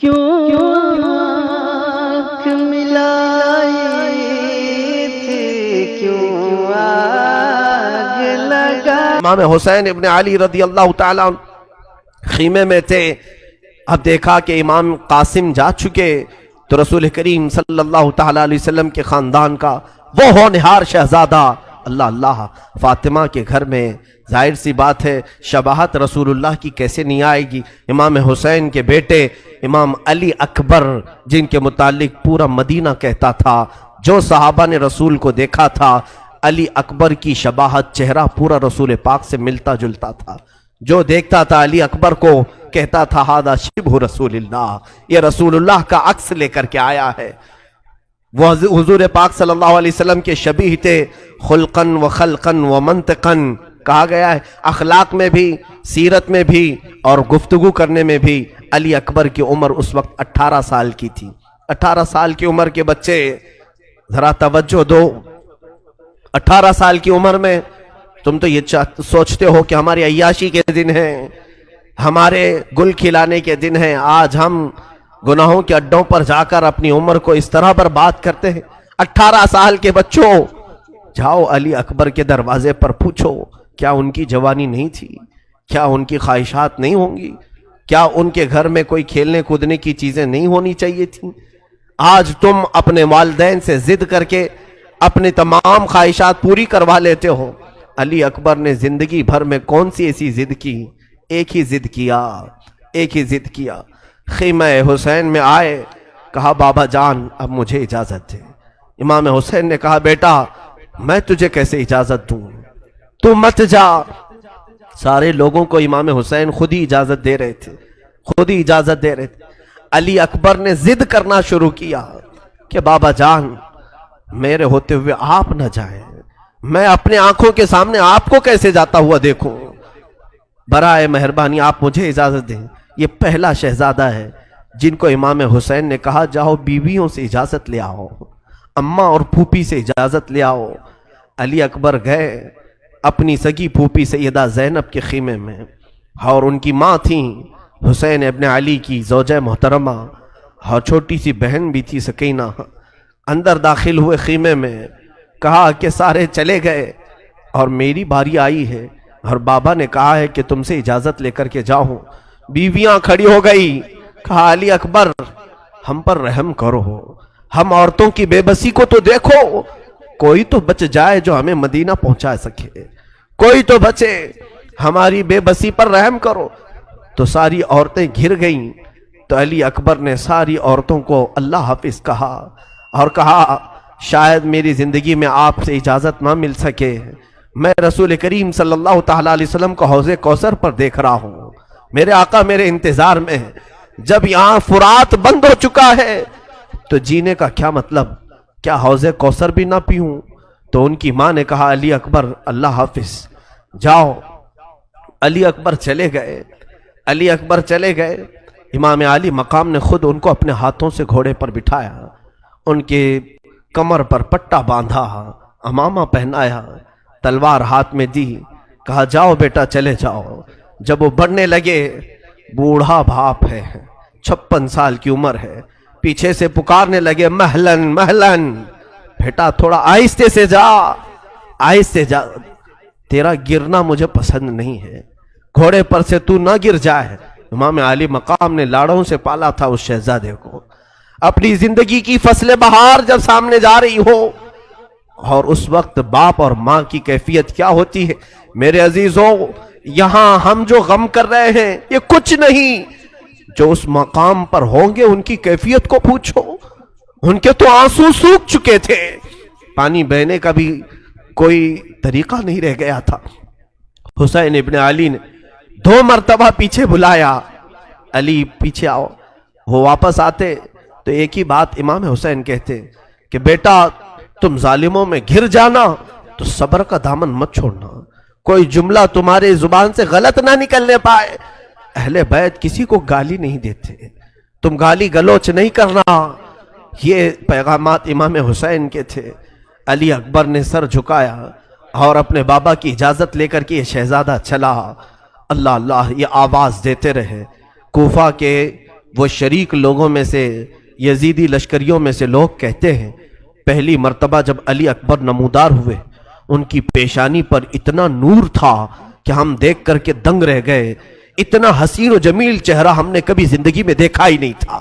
کیوں آنکھ ملائی تھی، کیوں آگ لگا۔ امام حسین ابن علی رضی اللہ تعالیٰ عنہ خیمے میں تھے۔ اب دیکھا کہ امام قاسم جا چکے تو رسول کریم صلی اللہ تعالیٰ علیہ وسلم کے خاندان کا وہ ہونہار شہزادہ اللہ فاطمہ کے گھر میں، ظاہر سی بات ہے شباہت رسول اللہ کی کیسے نہیں آئے گی۔ امام حسین کے بیٹے امام علی اکبر، جن کے متعلق پورا مدینہ کہتا تھا، جو صحابہ نے رسول کو دیکھا تھا، علی اکبر کی شباہت چہرہ پورا رسول پاک سے ملتا جلتا تھا۔ جو دیکھتا تھا علی اکبر کو کہتا تھا ہذا شبہ رسول اللہ، یہ رسول اللہ کا عکس لے کر کے آیا ہے۔ وہ حضور پاک صلی اللہ علیہ وسلم کے شبیہ تھے، خلقاً و خلقاً و منطقاً، کہا گیا ہے اخلاق میں بھی، سیرت میں بھی اور گفتگو کرنے میں بھی۔ علی اکبر کی عمر اس وقت 18 سال کی تھی۔ 18 سال کی عمر کے بچے ذرا توجہ دو۔ 18 سال کی عمر میں تم تو یہ سوچتے ہو کہ ہماری عیاشی کے دن ہیں، ہمارے گل کھلانے کے دن ہیں، آج ہم گناہوں کے اڈوں پر جا کر اپنی عمر کو اس طرح برباد کرتے ہیں۔ 18 سال کے بچوں، جاؤ علی اکبر کے دروازے پر پوچھو کیا ان کی جوانی نہیں تھی، کیا ان کی خواہشات نہیں ہوں گی، کیا ان کے گھر میں کوئی کھیلنے کودنے کی چیزیں نہیں ہونی چاہیے تھیں۔ آج تم اپنے والدین سے ضد کر کے اپنی تمام خواہشات پوری کروا لیتے ہو۔ علی اکبر نے زندگی بھر میں کون سی ایسی ضد کی؟ ایک ہی ضد کیا۔ خیمہ حسین میں آئے، کہا بابا جان اب مجھے اجازت دے۔ امام حسین نے کہا بیٹا میں تجھے کیسے اجازت دوں، تو مت جا۔ سارے لوگوں کو امام حسین خود ہی اجازت دے رہے تھے، علی اکبر نے ضد کرنا شروع کیا کہ بابا جان میرے ہوتے ہوئے آپ نہ جائیں، میں اپنے آنکھوں کے سامنے آپ کو کیسے جاتا ہوا دیکھوں، برائے مہربانی آپ مجھے اجازت دیں۔ یہ پہلا شہزادہ ہے جن کو امام حسین نے کہا جاؤ بیویوں سے اجازت لے آؤ، اماں اور پھوپھی سے اجازت لے آؤ۔ علی اکبر گئے اپنی سگی پھوپھی سیدہ زینب کے خیمے میں، اور ان کی ماں تھیں حسین ابن علی کی زوجہ محترمہ، اور چھوٹی سی بہن بھی تھی سکینہ۔ اندر داخل ہوئے خیمے میں، کہا کہ سارے چلے گئے اور میری باری آئی ہے، اور بابا نے کہا ہے کہ تم سے اجازت لے کر کے جاؤ۔ بیویاں کھڑی ہو گئی، کہا علی اکبر ہم پر رحم کرو، ہم عورتوں کی بے بسی کو تو دیکھو، کوئی تو بچ جائے جو ہمیں مدینہ پہنچا سکے، کوئی تو بچے، ہماری بے بسی پر رحم کرو۔ تو ساری عورتیں گھر گئیں، تو علی اکبر نے ساری عورتوں کو اللہ حافظ کہا، اور کہا شاید میری زندگی میں آپ سے اجازت نہ مل سکے، میں رسول کریم صلی اللہ تعالیٰ علیہ وسلم کو حوض کوثر پر دیکھ رہا ہوں، میرے آقا میرے انتظار میں ہے، جب یہاں فرات بند ہو چکا ہے تو جینے کا کیا مطلب، کیا حوض کوثر بھی نہ پیوں؟ تو ان کی ماں نے کہا علی اکبر اللہ حافظ جاؤ۔ علی اکبر چلے گئے۔ امام علی مقام نے خود ان کو اپنے ہاتھوں سے گھوڑے پر بٹھایا، ان کے کمر پر پٹا باندھا، امامہ پہنایا، تلوار ہاتھ میں دی، کہا جاؤ بیٹا چلے جاؤ۔ جب وہ بڑھنے لگے، بوڑھا باپ ہے، 56 سال کی عمر ہے، پیچھے سے پکارنے لگے مہلن مہلن، بیٹا تھوڑا آہستہ سے جا، تیرا گرنا مجھے پسند نہیں ہے، گھوڑے پر سے تو نہ گر جائے۔ امام علی مقام نے لاڑوں سے پالا تھا اس شہزادے کو، اپنی زندگی کی فصل بہار جب سامنے جا رہی ہو، اور اس وقت باپ اور ماں کی کیفیت کیا ہوتی ہے میرے عزیزوں، یہاں ہم جو غم کر رہے ہیں یہ کچھ نہیں، جو اس مقام پر ہوں گے ان کی کیفیت کو پوچھو، ان کے تو آنسو سوکھ چکے تھے، پانی بہنے کا بھی کوئی طریقہ نہیں رہ گیا تھا۔ حسین ابن علی نے 2 مرتبہ پیچھے بلایا، علی پیچھے آؤ، وہ واپس آتے تو ایک ہی بات امام حسین کہتے کہ بیٹا تم ظالموں میں گھر جانا تو صبر کا دامن مت چھوڑنا، کوئی جملہ تمہارے زبان سے غلط نہ نکلنے پائے، اہل بیت کسی کو گالی نہیں دیتے، تم گالی گلوچ نہیں کرنا۔ یہ پیغامات امام حسین کے تھے۔ علی اکبر نے سر جھکایا اور اپنے بابا کی اجازت لے کر کے یہ شہزادہ چلا۔ اللہ اللہ یہ آواز دیتے رہے، کوفہ کے وہ شریک لوگوں میں سے یزیدی لشکریوں میں سے لوگ کہتے ہیں پہلی مرتبہ جب علی اکبر نمودار ہوئے ان کی پیشانی پر اتنا نور تھا کہ ہم دیکھ کر کے دنگ رہ گئے. اتنا حسین و جمیل چہرہ ہم نے کبھی زندگی میں دیکھا ہی نہیں تھا.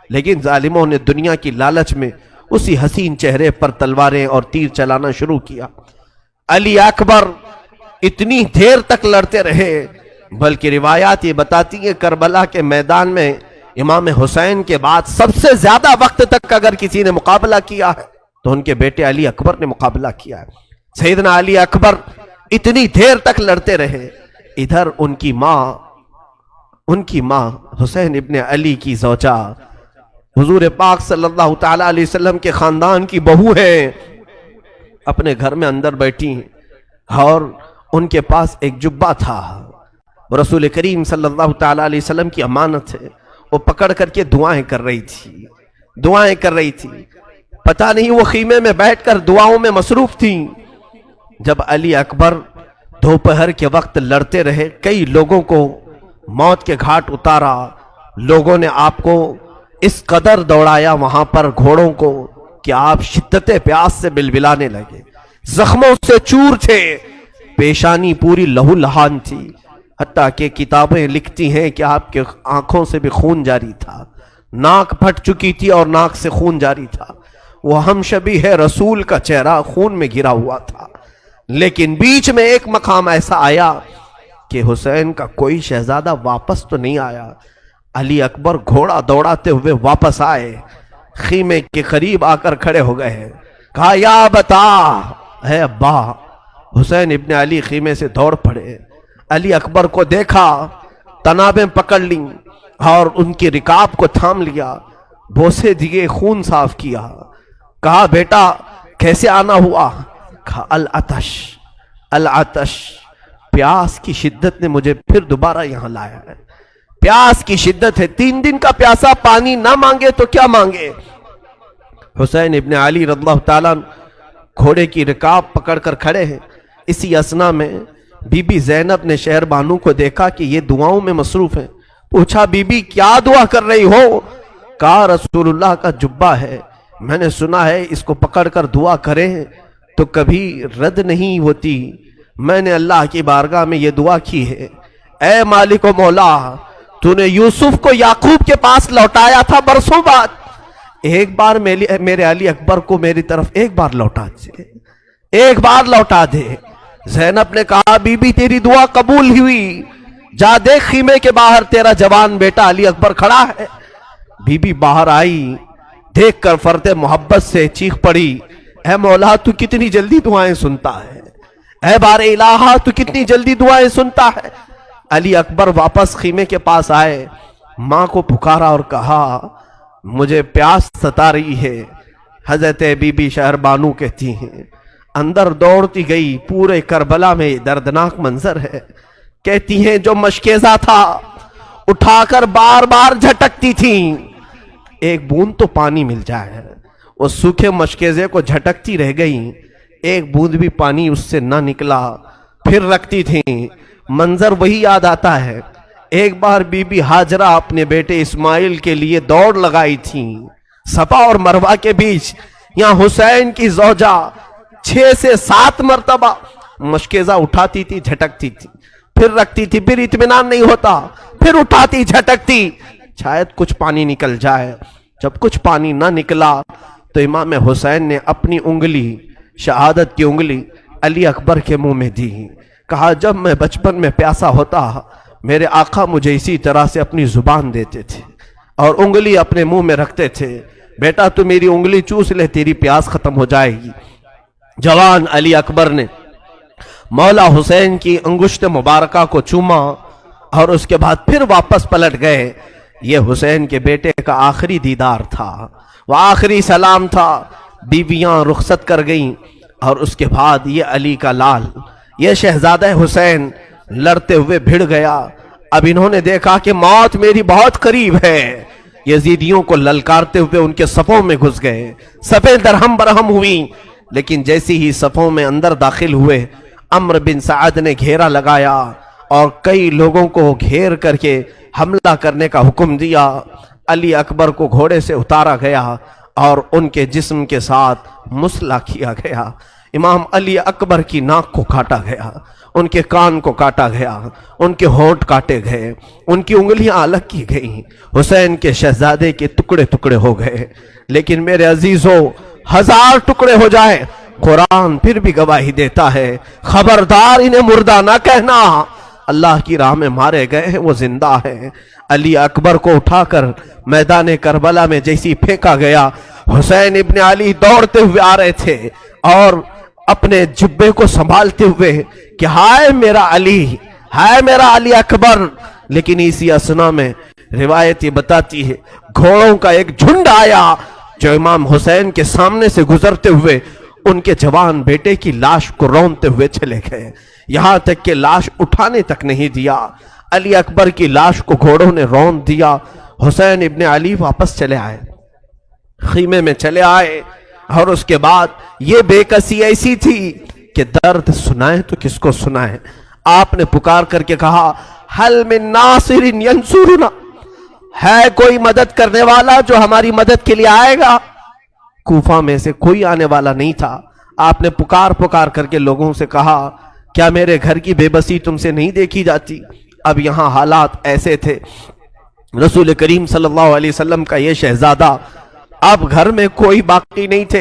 لیکن ظالموں نے دنیا کی لالچ میں اسی حسین چہرے پر تلواریں اور تیر چلانا شروع کیا. علی اکبر اتنی دیر تک لڑتے رہے، بلکہ روایات یہ بتاتی ہیں کربلا کے میدان میں امام حسین کے بعد سب سے زیادہ وقت تک اگر کسی نے مقابلہ کیا ہے تو ان کے بیٹے علی اکبر نے مقابلہ کیا ہے. سیدنا علی اکبر اتنی دیر تک لڑتے رہے. ادھر ان کی ماں حسین ابن علی کی زوجہ حضور پاک صلی اللہ تعالی علیہ وسلم کے خاندان کی بہو ہیں، اپنے گھر میں اندر بیٹھی ہیں اور ان کے پاس ایک جبہ تھا. رسول کریم صلی اللہ تعالی علیہ وسلم کی امانت ہے، وہ پکڑ کر کے دعائیں کر رہی تھی. پتہ نہیں وہ خیمے میں بیٹھ کر دعاؤں میں مصروف تھیں. جب علی اکبر دوپہر کے وقت لڑتے رہے، کئی لوگوں کو موت کے گھاٹ اتارا. لوگوں نے آپ کو اس قدر دوڑایا وہاں پر گھوڑوں کو کہ آپ شدت پیاس سے بلبلانے لگے. زخموں سے چور تھے، پیشانی پوری لہو لہان تھی، حتیٰ کہ کتابیں لکھتی ہیں کہ آپ کے آنکھوں سے بھی خون جاری تھا، ناک پھٹ چکی تھی اور ناک سے خون جاری تھا. وہ ہم شبیہ رسول کا چہرہ خون میں گھرا ہوا تھا. لیکن بیچ میں ایک مقام ایسا آیا کہ حسین کا کوئی شہزادہ واپس تو نہیں آیا. علی اکبر گھوڑا دوڑاتے ہوئے واپس آئے، خیمے کے قریب آ کر کھڑے ہو گئے. کہا یا بتا اے ابا. حسین ابن علی خیمے سے دوڑ پڑے. علی اکبر کو دیکھا، تنابیں پکڑ لیں اور ان کی رکاب کو تھام لیا، بوسے دیے، خون صاف کیا. کہا بیٹا کیسے آنا ہوا؟ کہا العطش، پیاس کی شدت نے مجھے پھر دوبارہ یہاں لایا ہے. پیاس کی شدت ہے، 3 دن کا پیاسا پانی نہ مانگے تو کیا مانگے. حسین ابن علی رضی اللہ تعالیٰ گھوڑے کی رکاب پکڑ کر کھڑے ہیں. اسی اثنا میں بی بی زینب نے شہر بانو کو دیکھا کہ یہ دعاؤں میں مصروف ہیں. پوچھا بی بی کیا دعا کر رہی ہو؟ کہا رسول اللہ کا جبہ ہے، میں نے سنا ہے اس کو پکڑ کر دعا کریں تو کبھی رد نہیں ہوتی. میں نے اللہ کی بارگاہ میں یہ دعا کی ہے، اے مالک و مولا، تو نے یوسف کو یعقوب کے پاس لوٹایا تھا برسوں بعد، ایک بار میرے علی اکبر کو میری طرف ایک بار لوٹا دے. زینب نے کہا بی بی تیری دعا قبول ہوئی، جا دیکھ خیمے کے باہر تیرا جوان بیٹا علی اکبر کھڑا ہے. بی بی باہر آئی، دیکھ کر فرد محبت سے چیخ پڑی، اے مولا تو کتنی جلدی دعائیں سنتا ہے، اے بار الہ تو کتنی جلدی دعائیں سنتا ہے. علی اکبر واپس خیمے کے پاس آئے، ماں کو پکارا اور کہا مجھے پیاس ستا رہی ہے. حضرت بی بی شہر بانو کہتی ہیں اندر دوڑتی گئی. پورے کربلا میں دردناک منظر ہے. کہتی ہیں جو مشکیزہ تھا اٹھا کر بار بار جھٹکتی تھیں، ایک بوند تو پانی مل جائے. وہ سوکھے مشکیزے کو جھٹکتی رہ گئی، ایک بوند بھی پانی اس سے نہ نکلا. پھر رکھتی تھیں، منظر وہی یاد آتا ہے. ایک بار بی بی ہاجرہ اپنے بیٹے اسماعیل کے لیے دوڑ لگائی تھیں صفا اور مروہ کے بیچ. یہاں حسین کی زوجہ 6 سے 7 مرتبہ مشکیزہ اٹھاتی تھی، جھٹکتی تھی، پھر رکھتی تھی، پھر اطمینان نہیں ہوتا، پھر اٹھاتی، جھٹکتی، شاید کچھ پانی نکل جائے. جب کچھ پانی نہ نکلا تو امام حسین نے اپنی انگلی، شہادت کی انگلی علی اکبر کے منہ میں دی. کہا جب میں بچپن میں پیاسا ہوتا میرے آقا مجھے اسی طرح سے اپنی زبان دیتے تھے اور انگلی اپنے منہ میں رکھتے تھے. بیٹا تو میری انگلی چوس لے، تیری پیاس ختم ہو جائے گی. جوان علی اکبر نے مولا حسین کی انگشت مبارکہ کو چوما اور اس کے بعد پھر واپس پلٹ گئے. یہ حسین کے بیٹے کا آخری دیدار تھا، وہ آخری سلام تھا. بیویاں رخصت کر گئیں اور اس کے بعد یہ علی کا لال، یہ شہزادہ حسین لڑتے ہوئے بھڑ گیا. اب انہوں نے دیکھا کہ موت میری بہت قریب ہے. یزیدیوں کو للکارتے ہوئے ان کے صفوں میں گھس گئے، صفیں درہم برہم ہوئیں. لیکن جیسی ہی صفوں میں اندر داخل ہوئے، عمرو بن سعد نے گھیرا لگایا اور کئی لوگوں کو گھیر کر کے حملہ کرنے کا حکم دیا۔ علی اکبر کو گھوڑے سے اتارا گیا اور ان کے جسم کے ساتھ مسلح کیا گیا۔ امام علی اکبر کی ناک کو کاٹا گیا، ان کے کان کو کاٹا گیا، ان کے ہونٹ کاٹے گئے، ان کی انگلیاں الگ کی گئیں، حسین کے شہزادے کے ٹکڑے ٹکڑے ہو گئے۔ لیکن میرے عزیزو، 1000 ٹکڑے ہو جائے، قرآن پھر بھی گواہی دیتا ہے، خبردار انہیں مردہ نہ کہنا، اللہ کی راہ میں مارے گئے ہیں، وہ زندہ ہیں۔ علی اکبر کو اٹھا کر میدان کربلا میں جیسی پھینکا گیا، حسین ابن علی دوڑتے ہوئے آ رہے تھے اور اپنے جبے کو سنبھالتے ہوئے کہ ہائے میرا علی، ہائے میرا علی اکبر۔ لیکن اسی اسنا میں روایت یہ بتاتی ہے گھوڑوں کا ایک جھنڈ آیا جو امام حسین کے سامنے سے گزرتے ہوئے ان کے جوان بیٹے کی لاش کو رونتے ہوئے چلے گئے، یہاں تک کہ لاش اٹھانے تک نہیں دیا۔ علی اکبر کی لاش کو گھوڑوں نے رون دیا۔ حسین ابن علی واپس چلے آئے، خیمے میں چلے آئے، اور اس کے بعد یہ بے کسی ایسی تھی کہ درد سنائیں تو کس کو سنائیں۔ آپ نے پکار کر کے کہا حل من ناصر ینصرنا، ہے کوئی مدد کرنے والا جو ہماری مدد کے لیے آئے گا؟ کوفہ میں سے کوئی آنے والا نہیں تھا۔ آپ نے پکار کر کے لوگوں سے کہا کیا میرے گھر کی بے بسی تم سے نہیں دیکھی جاتی؟ اب یہاں حالات ایسے تھے، رسول کریم صلی اللہ علیہ وسلم کا یہ شہزادہ اب گھر میں کوئی باقی نہیں تھے۔